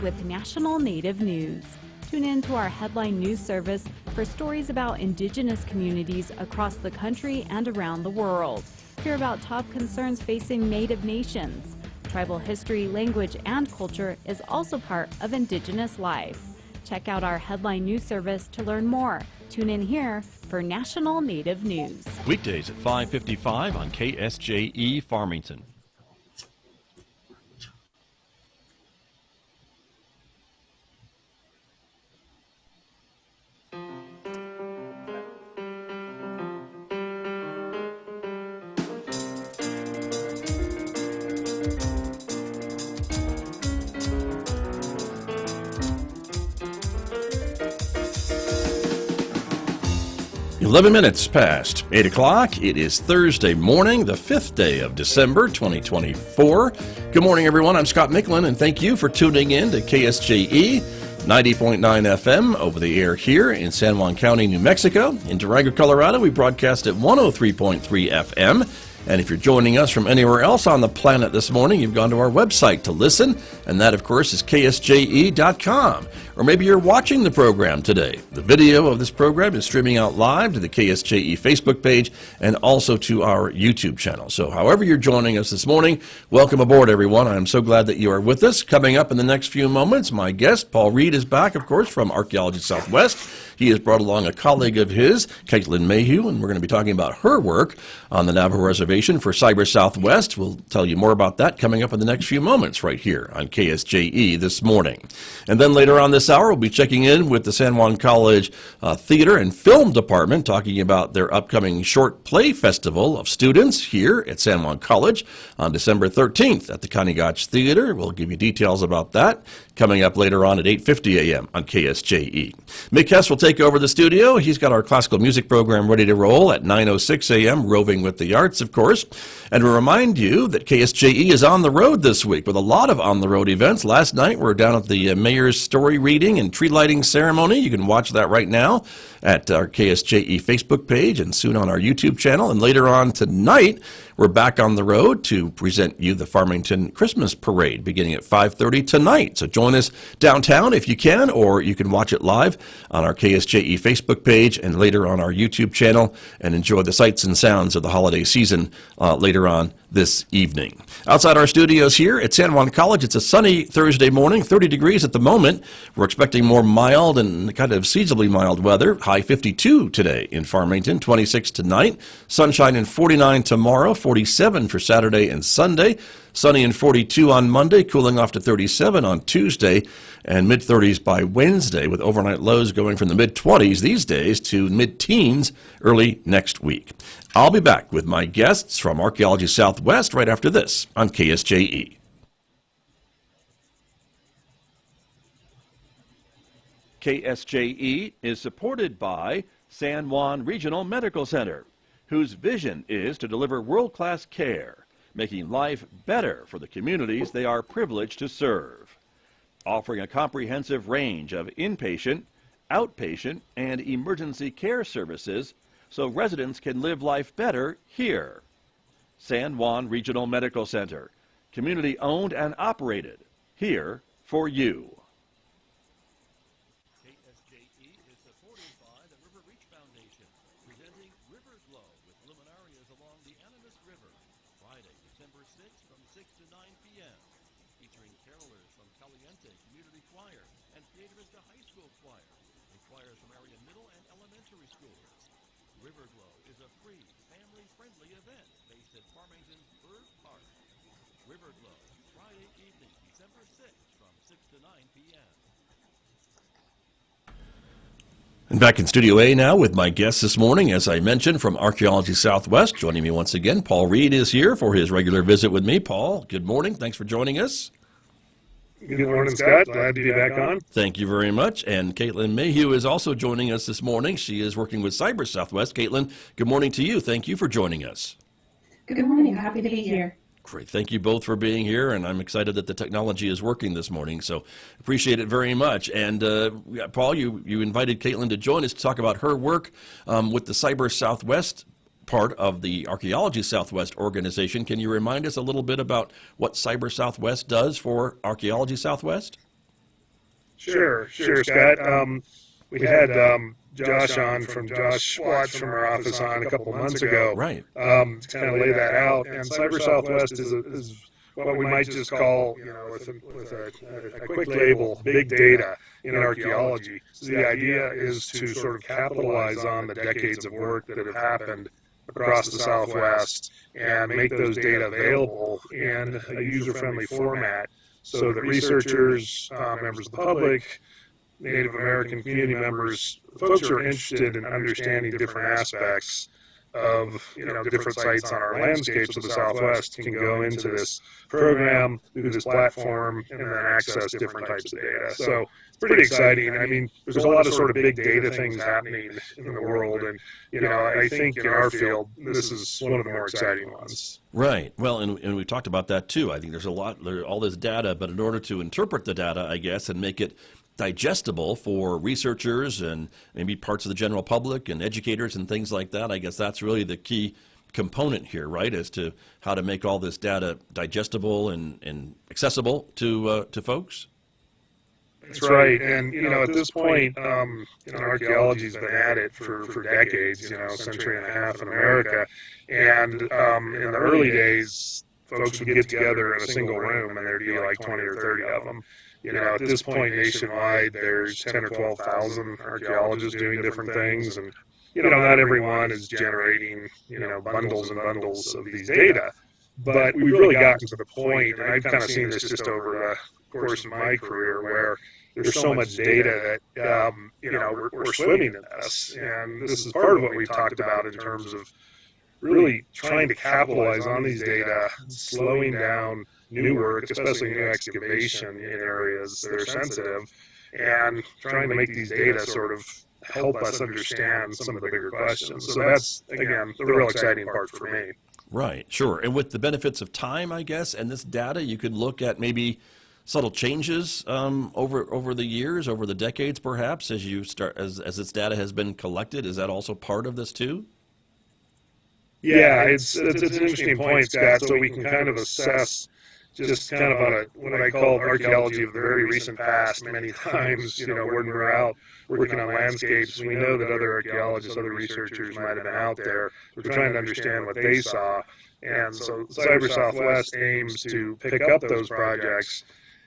with National Native News. Tune in to our headline news service for stories about Indigenous communities across the country and around the world. Hear about top concerns facing Native nations. Tribal history, language, and culture is also part of Indigenous life. Check out our headline news service to learn more. Tune in here for National Native News. Weekdays at 5:55 on KSJE Farmington. Eleven minutes past 8 o'clock. It is Thursday morning, the 5th day of December, 2024. Good morning, everyone. I'm Scott Micklin, and thank you for tuning in to KSJE 90.9 FM over the air here in San Juan County, New Mexico. In Durango, Colorado, we broadcast at 103.3 FM. And if you're joining us from anywhere else on the planet this morning, you've gone to our website to listen, and that, of course, is ksje.com. Or maybe you're watching the program today. The video of this program is streaming out live to the KSJE Facebook page and also to our YouTube channel. So however you're joining us this morning, welcome aboard, everyone. I'm so glad that you are with us. Coming up in the next few moments, my guest, Paul Reed, is back, of course, from Archaeology Southwest. He has brought along a colleague of his, Caitlyn Mayhew, and we're going to be talking about her work on the Navajo Reservation for Cyber Southwest. We'll tell you more about that coming up in the next few moments right here on KSJE this morning. And then later on this hour, we'll be checking in with the San Juan College Theater and Film Department, talking about their upcoming Short Play Festival of students here at San Juan College on December 13th at the Kanigach Theater. We'll give you details about that coming up later on at 8:50 a.m. on KSJE. Mick Hess will take over the studio. He's got our classical music program ready to roll at 9:06 a.m., Roving with the Arts, of course. And we remind you that KSJE is on the road this week with a lot of on-the-road events. Last night, we were down at the Mayor's Story Reading and Tree Lighting Ceremony. You can watch that right now at our KSJE Facebook page and soon on our YouTube channel. And later on tonight, we're back on the road to present you the Farmington Christmas Parade beginning at 5:30 tonight. So join us downtown if you can, or you can watch it live on our KSJE Facebook page and later on our YouTube channel and enjoy the sights and sounds of the holiday season later on this evening. Outside our studios here at San Juan College, it's a sunny Thursday morning, 30 degrees at the moment. We're expecting more mild and kind of seasonably mild weather. High 52 today in Farmington, 26 tonight. Sunshine and 49 tomorrow, 47 for Saturday and Sunday. Sunny and 42 on Monday, cooling off to 37 on Tuesday, and mid-30s by Wednesday, with overnight lows going from the mid-20s these days to mid-teens early next week. I'll be back with my guests from Archaeology Southwest right after this on KSJE. KSJE is supported by San Juan Regional Medical Center, whose vision is to deliver world-class care, making life better for the communities they are privileged to serve. Offering a comprehensive range of inpatient, outpatient, and emergency care services so residents can live life better here. San Juan Regional Medical Center, community owned and operated, here for you. KSJE is supported by the River Reach Foundation, presenting River Glow with luminarias along the Animas River, Friday, December 6th from 6 to 9 p.m., featuring carolers from Caliente Community Choir and Piedra Vista High School Choir, and choirs from area middle and elementary schools. River Glow is a free, family-friendly event based at Farmington's Bird Park. River Glow, Friday evening, December 6th from 6 to 9 p.m. And back in Studio A now with my guests this morning, as I mentioned, from Archaeology Southwest. Joining me once again, Paul Reed is here for his regular visit with me. Paul, good morning. Thanks for joining us. Good morning, Scott. Glad to be back on. Thank you very much. And Caitlyn Mayhew is also joining us this morning. She is working with Cyber Southwest. Caitlyn, good morning to you. Thank you for joining us. Good morning. Happy to be here. Great. Thank you both for being here, and I'm excited that the technology is working this morning, so appreciate it very much. And Paul, you invited Caitlyn to join us to talk about her work with the Cyber Southwest part of the Archaeology Southwest organization. Can you remind us a little bit about what Cyber Southwest does for Archaeology Southwest? Sure, Scott. We had Josh on from Josh Watts from our office on a couple months ago. Right. To kind of lay that out. And Cyber Southwest is what we might just call, with a quick label, big data in archaeology. So the idea is to sort of capitalize on the decades of work that have happened across the Southwest and make those data available in a user-friendly format so that researchers, members of the public, Native American community members, folks who are interested in understanding different aspects of different sites on our landscapes of the Southwest can go into this program through this platform and then access different types of data. So it's pretty exciting. I mean, there's a lot of sort of big data things happening in the world, and I think in our field this is one of the more exciting ones. Right. Well, and we talked about that too. I think there's all this data, but in order to interpret the data, I guess, and make it digestible for researchers and maybe parts of the general public and educators and things like that, I guess that's really the key component here, right, as to how to make all this data digestible and accessible to folks. That's right. And, at this point, archaeology's been at it for decades, a century and a half in America. And in the early days, folks would get together in a single room and there'd be like 20 or 30 of them. At this point nationwide, there's 10 or 12,000 archaeologists doing different things. And, not everyone is generating, bundles and bundles of these data. But we've really gotten to the point, and I've kind of seen this just over the course of my career, where there's so much data that, we're swimming in this. And this is part of what we've talked about in terms of really trying to capitalize on these data, slowing down new work, especially new excavation in areas that are sensitive, and trying to make these data sort of help us understand some of the bigger questions. So that's, again, the real exciting part for me. Right, sure. And with the benefits of time, I guess, and this data, you could look at maybe subtle changes over the years, over the decades, perhaps, as this data has been collected. Is that also part of this too? Yeah, it's an interesting point, Scott. So we can kind of assess just kind of on what I call archaeology of the very recent past. Many times, when we're out working on landscapes, we know that other archaeologists, other researchers might have been out there. We're trying to understand what they saw. And so Cyber Southwest aims to pick up those projects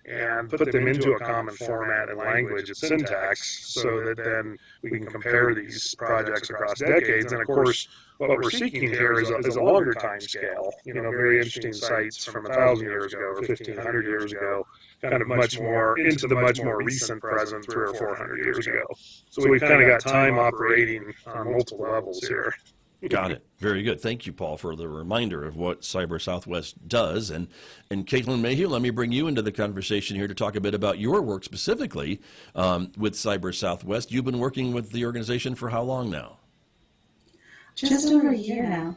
and put them into a common format and language and syntax so that then we can compare these projects across decades. And of course, what we're seeking here is a longer time scale, very interesting sites from 1,000 years ago or 1,500 years ago, kind of much more into the much more recent present 300 or 400 years ago. So we've kind of got time operating on multiple levels here. Got it. Very good. Thank you, Paul, for the reminder of what Cyber Southwest does. And Caitlyn Mayhew, let me bring you into the conversation here to talk a bit about your work specifically with Cyber Southwest. You've been working with the organization for how long now? Just over a year now.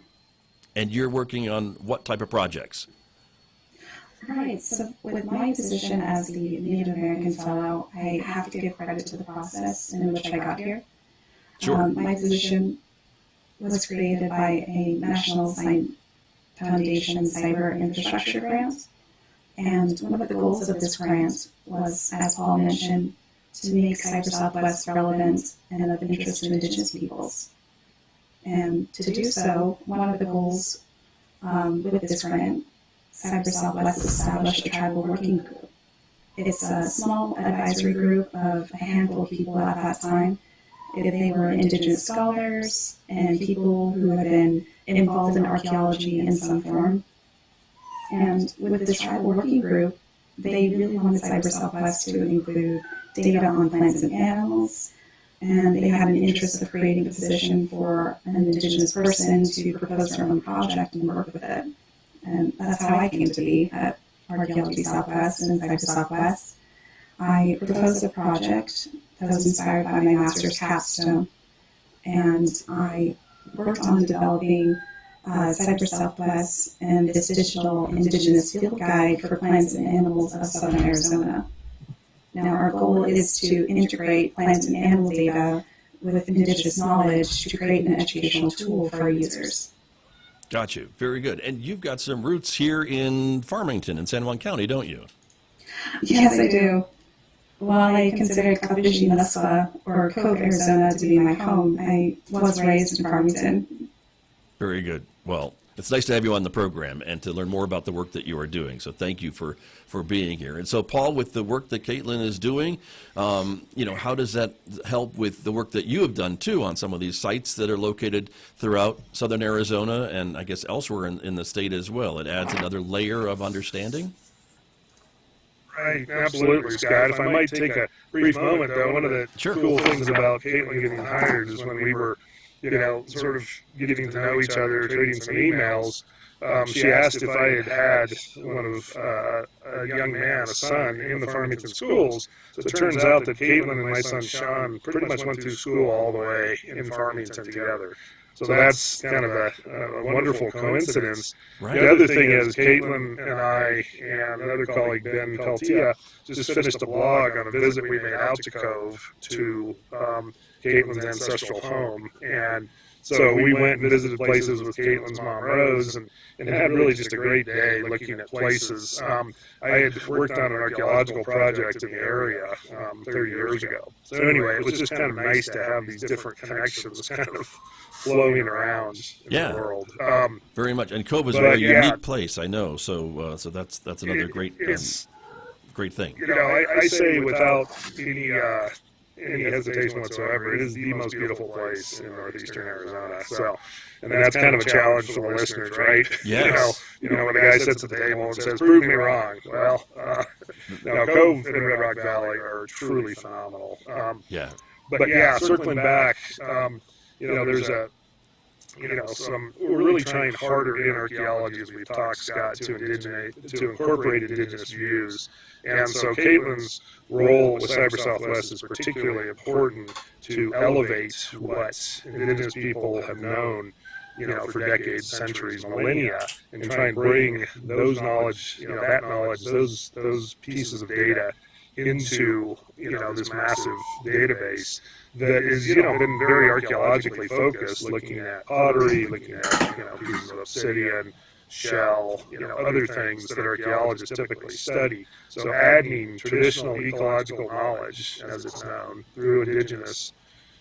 And you're working on what type of projects? Right. So with my position as the Native American Fellow, I have to give credit to the process in which I got here. Sure. My position was created by a National Science Foundation Cyber Infrastructure Grant. And one of the goals of this grant was, as Paul mentioned, to make Cyber Southwest relevant and of interest to Indigenous peoples. And to do so, one of the goals with this grant, Cyber Southwest established a tribal working group. It's a small advisory group of a handful of people at that time. They were Indigenous scholars and people who had been involved in archaeology in some form. And with this tribal working group, they really wanted Cyber Southwest to include data on plants and animals, and they had an interest of creating a position for an Indigenous person to propose their own project and work with it. And that's how I came to be at Archaeology Southwest and Cyber Southwest. I proposed a project that was inspired by my master's capstone, and I worked on developing Cyber Southwest and this digital Indigenous field guide for plants and animals of southern Arizona. Now, our goal is to integrate plant and animal data with Indigenous knowledge to create an educational tool for our users. Got you. Very good. And you've got some roots here in Farmington in San Juan County, don't you? Yes, I do. while I considered KSJE or Cove, Arizona to be my home, I was raised in Farmington. Very good. Well, it's nice to have you on the program and to learn more about the work that you are doing. So thank you for being here. And so, Paul, with the work that Caitlyn is doing, how does that help with the work that you have done, too, on some of these sites that are located throughout southern Arizona and I guess elsewhere in the state as well? It adds another layer of understanding? Right, absolutely, Scott. If I might take a brief moment, though, one of the cool things about Caitlyn getting hired is when we were sort of getting to know each other, trading some emails, she asked if I had one of a young man, a son, in the Farmington schools. So it turns out that Caitlyn and my son Sean pretty much went through school all the way in Farmington together. So that's kind of a wonderful coincidence. Right. The other thing is Caitlyn and I and another colleague, Ben Peltia, just finished a blog on a visit we made out to Cove to Caitlyn's ancestral home. And so we went and visited places with Caitlyn's mom, Rose, and had really just a great day looking at places. I had worked on an archaeological project in the area 30 years ago. So anyway, it was just kind of nice to have these different connections kind of flowing around in the world. Very much. And Cove is a very unique place, I know. So that's another great thing. I say without any hesitation whatsoever, it is the most beautiful place in northeastern Arizona. So, and that's kind of a challenge for the listeners, right? Yes. When the guy sits at the table and says, "Prove me wrong." Well, Cove and Red Rock Valley are truly phenomenal. But circling back, there's we're really trying harder in archaeology, as we've talked, Scott, to incorporate indigenous views. And so Caitlyn's role with Cyber Southwest is particularly important to elevate what indigenous people have known, for decades, centuries, millennia, and try and bring those knowledge, that knowledge, those pieces of data into, this massive database that is, been very archaeologically focused, looking at pottery, looking at, pieces of obsidian, shell, other things that archaeologists typically study. So adding traditional ecological knowledge, as it's known, through indigenous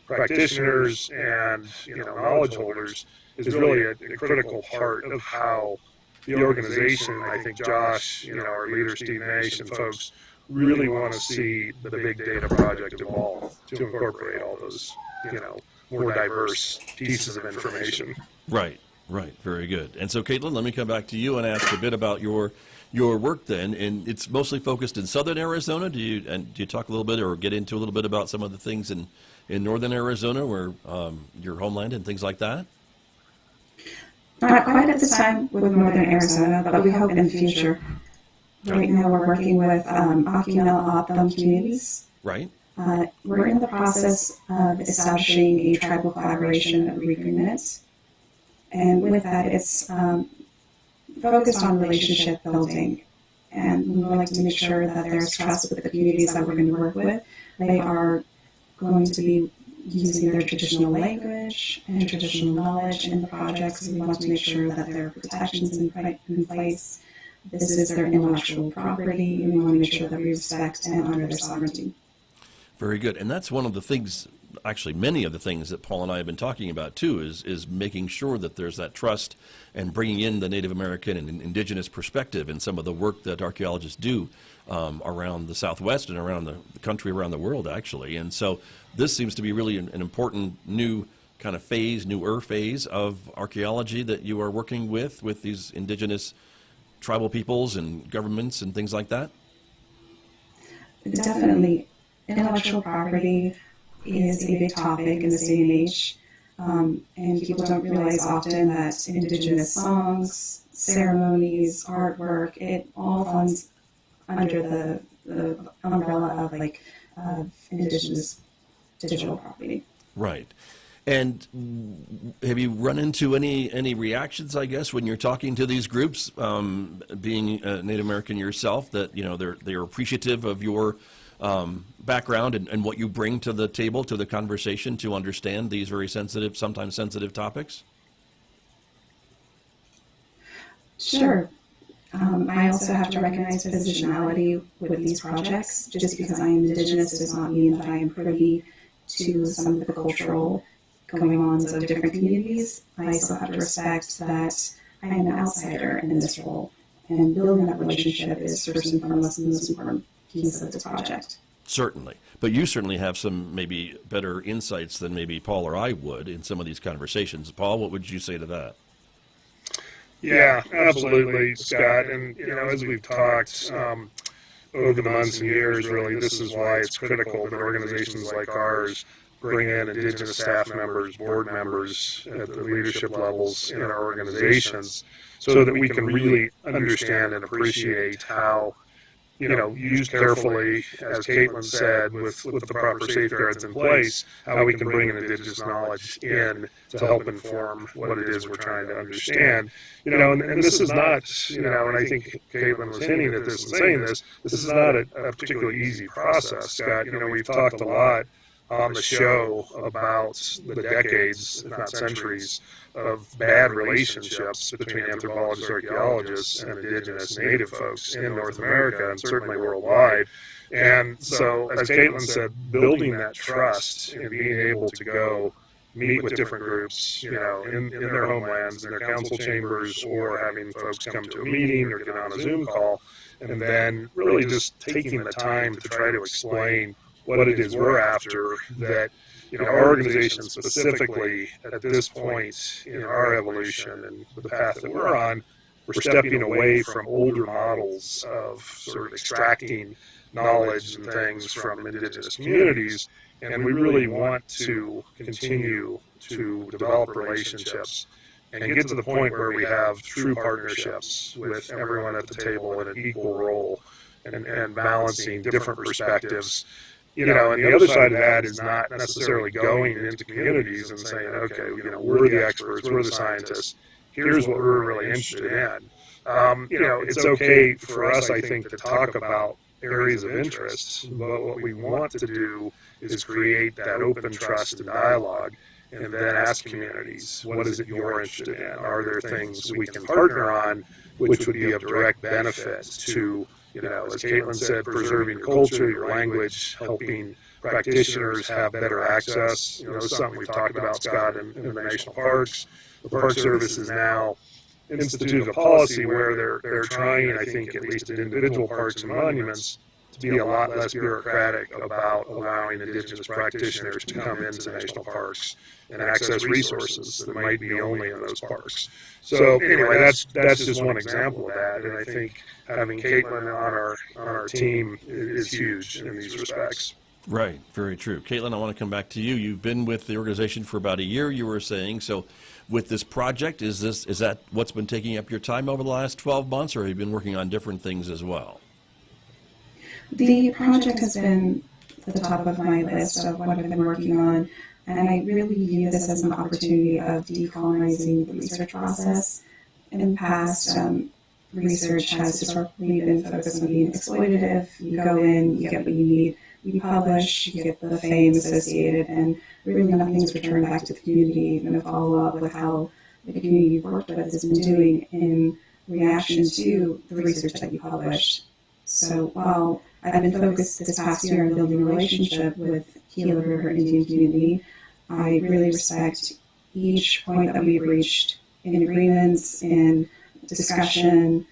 practitioners and, knowledge holders is really a critical part of how the organization, I think Josh, our leader, Steve Nash, and folks really want to see the big data project evolve to incorporate all those, more diverse pieces of information. Right. Very good. And so, Caitlyn, let me come back to you and ask a bit about your work then. And it's mostly focused in southern Arizona. Do you talk a little bit or get into a little bit about some of the things in northern Arizona, where your homeland and things like that? Not quite at this time with northern Arizona, but we hope in the future. Right now we're working with Akimel communities. Right. We're in the process of establishing a tribal collaboration agreement. And with that, it's focused on relationship building. And we would like to make sure that there's trust with the communities that we're going to work with. They are going to be using their traditional language and traditional knowledge in the projects. We want to make sure that there are protections in place. This is their intellectual property, and we want to make sure that we respect and honor their sovereignty. Very good. And that's one of the things, actually many of the things that Paul and I have been talking about too, is making sure that there's that trust and bringing in the Native American and indigenous perspective in some of the work that archaeologists do around the Southwest and around the country, around the world, actually. And so this seems to be really an important new kind of newer phase of archaeology that you are working with these indigenous tribal peoples and governments and things like that? Definitely. Intellectual property is a big topic in this day and age, and people don't realize often that indigenous songs, ceremonies, artwork, it all falls under the umbrella of indigenous digital property. Right. And have you run into any reactions, I guess, when you're talking to these groups, being Native American yourself, that they're appreciative of your background and what you bring to the table, to the conversation, to understand these very sometimes sensitive topics? Sure. I also have to recognize positionality with these projects. Just because I am Indigenous does not mean that I am privy to some of the cultural going-ons of different communities. I still have to respect that I am an outsider in this role, and building that relationship is first and foremost the most important piece of this project. Certainly. But you certainly have some maybe better insights than maybe Paul or I would in some of these conversations. Paul, what would you say to that? Yeah, absolutely, Scott. And, as we've talked over the months and years, really, this is why it's critical that organizations like ours bring in Indigenous staff members, board members at the leadership levels in our organizations so that we can really understand and appreciate how, used carefully, as Caitlyn said, with the proper safeguards in place, how we can bring Indigenous knowledge in to help inform what it is we're trying to understand. And this is not, and I think Caitlyn was hinting at this and saying this is not a particularly easy process, Scott. We've talked a lot on the show about the decades, if not centuries, of bad relationships between anthropologists, archaeologists, and Indigenous Native folks in North America and certainly worldwide. And so, as Caitlyn said, building that trust and being able to go meet with different groups, in their homelands, in their council chambers, or having folks come to a meeting or get on a Zoom call, and then really just taking the time to try to explain what it is we're after, that our organization specifically at this point in our evolution and the path that we're on, we're stepping away from older models of sort of extracting knowledge and things from Indigenous communities, and we really want to continue to develop relationships and get to the point where we have true partnerships with everyone at the table in an equal role and balancing different perspectives. And the other side of that is not necessarily going into communities and saying, okay, we're the experts, we're the scientists, here's what we're really interested in. It's okay for us, I think, to talk about areas of interest, but what we want to do is create that open trust and dialogue, and then ask communities, what is it you're interested in? Are there things we can partner on which would be of direct benefit to, as Caitlyn said, preserving your culture, your language, helping practitioners have better access. This is something we've talked about, Scott, in the national parks. The Park Service is now instituted a policy where they're trying, I think, at least at individual parks and monuments, to be a lot less bureaucratic about allowing Indigenous practitioners to come into national parks and access resources that might be only in those parks. So anyway, that's just one example of that, and I think having Caitlyn on our team is huge in these respects. Right, very true. Caitlyn, I want to come back to you. You've been with the organization for about a year, you were saying. So with this project, is that what's been taking up your time over the last 12 months, or have you been working on different things as well? The project has been at the top of my list of what I've been working on, and I really view this as an opportunity of decolonizing the research process. In the past, research has historically been focused on being exploitative. You go in, you get what you need, you publish, you get the fame associated, and really nothing's returned back to the community in a follow-up with how the community you've worked with has been doing in reaction to the research that you published. So while I've been focused this past year on building a relationship with Gila River Indian community, I really respect each point that we've reached in agreements, in discussion,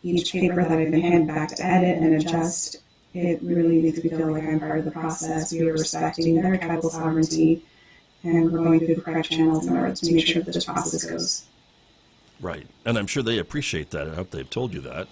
each paper that I've been handed back to edit and adjust. It really makes me feel like I'm part of the process. We are respecting their tribal sovereignty, and we're going through the correct channels in order to make sure that this process goes. Right, and I'm sure they appreciate that. I hope they've told you that.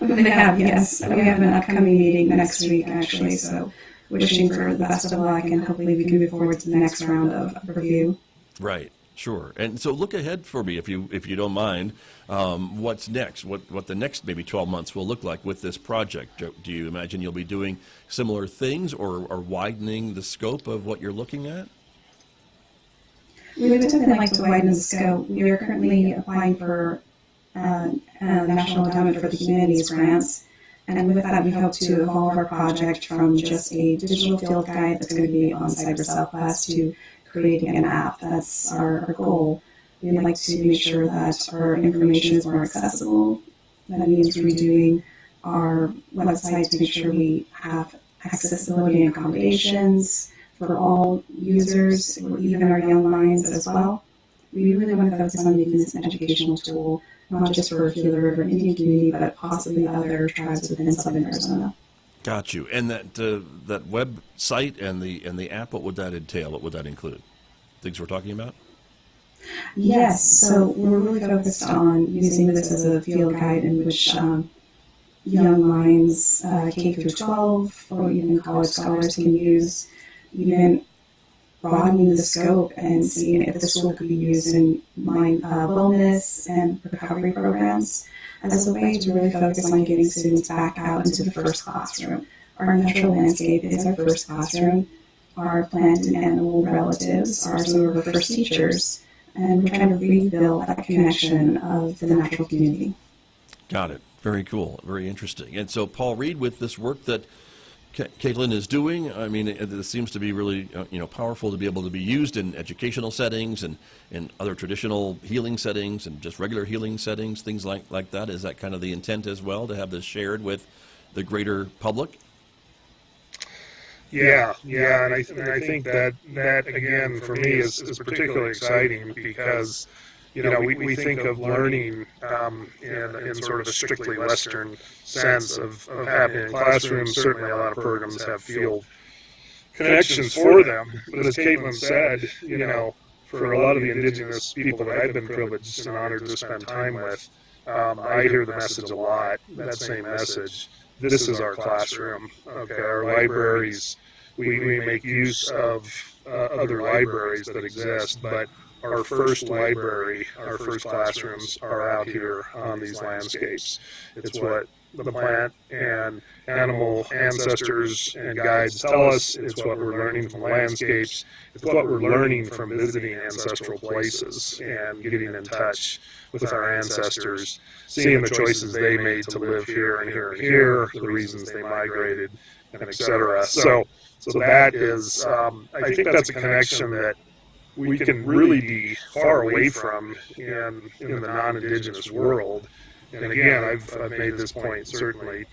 They have, yes. We have an upcoming meeting next week, actually, so wishing for the best of luck, and hopefully we can move forward to the next round of review. Right, sure. And so look ahead for me, if you don't mind. What's next? What the next maybe 12 months will look like with this project? Do you imagine you'll be doing similar things or widening the scope of what you're looking at? We would definitely like to widen the scope. We are currently applying for National Endowment for the Humanities grants, and with that we hope to evolve our project from just a digital field guide that's going to be on CyberSW to creating an app. That's our goal. We'd like to make sure that our information is more accessible. That means redoing our website to make sure we have accessibility and accommodations for all users, even our young minds as well. We really want to focus on making this an educational tool, not just for Gila River Indian community, but possibly other tribes within southern Arizona. Got you. And that website and the app, what would that entail? What would that include? Things we're talking about? Yes, so we're really focused on using this as a field guide in which young minds, K through 12, or even college scholars can use, even broadening the scope and seeing if this tool could be used in mind wellness and recovery programs as a way to really focus on getting students back out into the first classroom. Our natural landscape is our first classroom. Our plant and animal relatives are some of our first teachers, and we're trying to rebuild that connection of the natural community. Got it. Very cool. Very interesting. And so, Paul Reed, with this work that Caitlyn is doing, I mean, it seems to be really powerful to be able to be used in educational settings and in other traditional healing settings and just regular healing settings, things like that. Is that kind of the intent as well, to have this shared with the greater public? Yeah, and I think that again for me is particularly exciting because we think of learning in sort of a strictly Western sense of happening in classrooms. Certainly, a lot of programs have field connections for them, but as Caitlyn said, for a lot of the indigenous people that I've been privileged and honored to spend time with, I hear the message a lot. That same message. This is our classroom. Okay, our libraries. We make use of other libraries that exist, but our first library, our first classrooms are out here on these landscapes. It's what the plant and animal ancestors and guides tell us. It's what we're learning from landscapes. It's what we're learning from visiting ancestral places and getting in touch with our ancestors, seeing the choices they made to live here and here and here, the reasons they migrated, and etc. So that is, I think that's a connection that we can really be far away from in the non-Indigenous world. And again, I've made this point certainly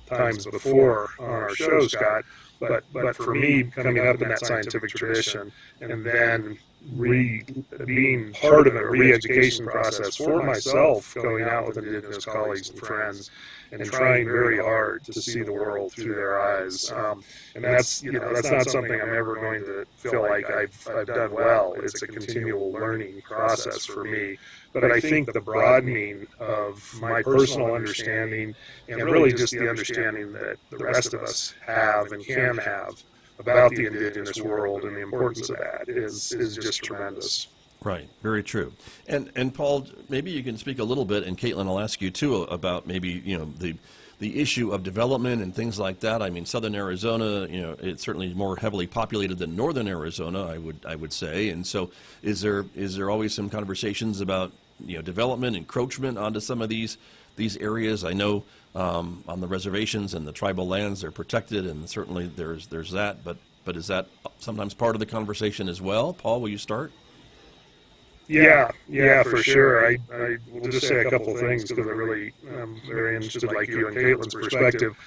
times before on our show, Scott, but for me, coming up in that scientific tradition and then being part of a re-education process for myself, going out with Indigenous colleagues and friends and trying very hard to see the world through their eyes. And that's not something I'm ever going to feel like I've done well. It's a continual learning process for me. But I think the broadening of my personal understanding and really just the understanding that the rest of us have and can have about the Indigenous world and the importance of that is just tremendous. Right, very true. And Paul, maybe you can speak a little bit, and Caitlyn, I'll ask you too about maybe the issue of development and things like that. I mean, southern Arizona, it's certainly more heavily populated than northern Arizona, I would say. And so, is there always some conversations about development, encroachment onto some of these areas? I know on the reservations and the tribal lands, they're protected, and certainly there's that. But is that sometimes part of the conversation as well? Paul, will you start? Yeah, for sure. I will just say a couple of things because I'm really very interested, like you, in Caitlyn's perspective.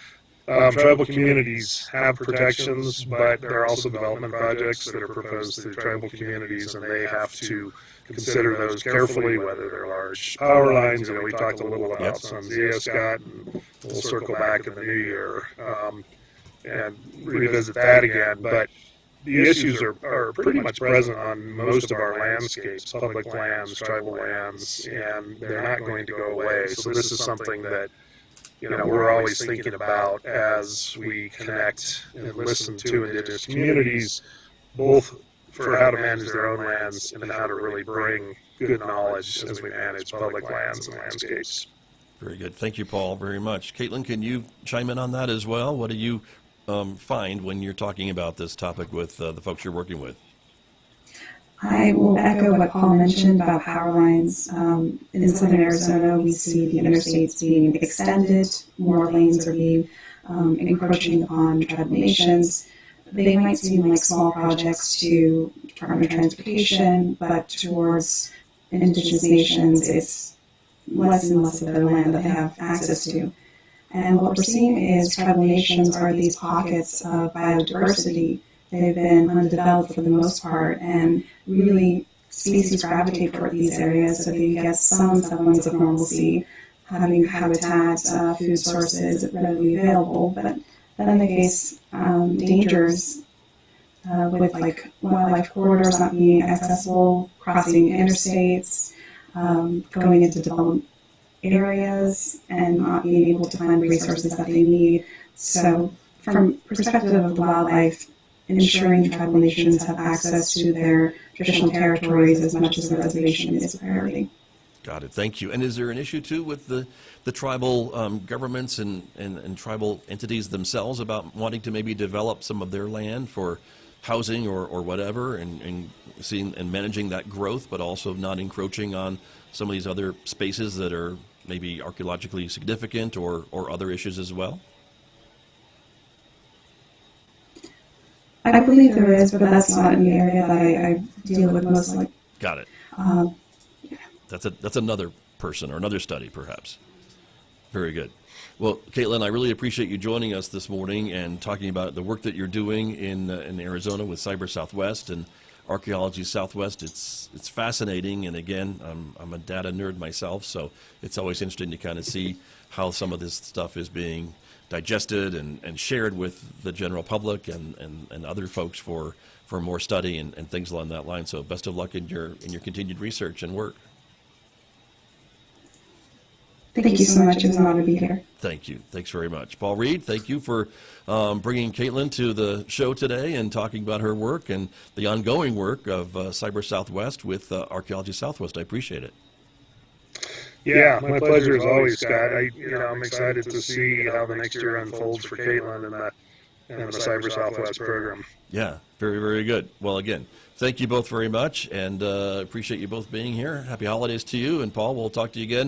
Tribal communities have protections, but there are also development projects that are proposed through tribal communities, and they have to consider those carefully, whether they're large power lines. We talked a little about SunZia, Scott, and we'll circle back in the new year and revisit that again. But the issues are pretty much present on most of our landscapes, public lands, tribal lands, and they're not going to go away. So this is something that we're always thinking about as we connect and listen to Indigenous communities, both for how to manage their own lands and how to really bring good knowledge as we manage public lands and landscapes. Very good. Thank you, Paul, very much. Caitlyn, can you chime in on that as well? What do you find when you're talking about this topic with the folks you're working with? I will echo what Paul mentioned about power lines. In southern Arizona, we see the interstates being extended, more lanes are being encroaching upon tribal nations. They might seem like small projects to Department of Transportation, but towards indigenous nations, it's less and less of their land that they have access to. And what we're seeing is tribal nations are these pockets of biodiversity. They've been undeveloped for the most part, and really species gravitate toward these areas so they get some semblance of normalcy, having habitats, food sources readily available. But then they face dangers with like wildlife corridors not being accessible, crossing interstates, going into developed areas, and not being able to find resources that they need. So from perspective of the wildlife, ensuring tribal nations have access to their traditional territories as much as the reservation is a priority. Got it. Thank you. And is there an issue, too, with the tribal governments and tribal entities themselves about wanting to maybe develop some of their land for housing or whatever, and seeing and managing that growth, but also not encroaching on some of these other spaces that are maybe archaeologically significant or other issues as well? I believe there is, but that's not an area that I deal with mostly. Got it. Yeah. That's another person or another study, perhaps. Very good. Well, Caitlyn, I really appreciate you joining us this morning and talking about the work that you're doing in Arizona with cyberSW and Archaeology Southwest. It's fascinating, and again, I'm a data nerd myself, so it's always interesting to kind of see how some of this stuff is being digested and shared with the general public and other folks for more study and things along that line. So best of luck in your continued research and work. Thank you so much. It was an honor to be here. Thank you. Thanks very much. Paul Reed, thank you for bringing Caitlyn to the show today and talking about her work and the ongoing work of cyberSW with Archaeology Southwest. I appreciate it. Yeah, my pleasure as always, Scott. I'm excited to see how the next year unfolds for Caitlyn and the cyberSW program. Yeah, very, very good. Well, again, thank you both very much, and appreciate you both being here. Happy holidays to you, and Paul, we'll talk to you again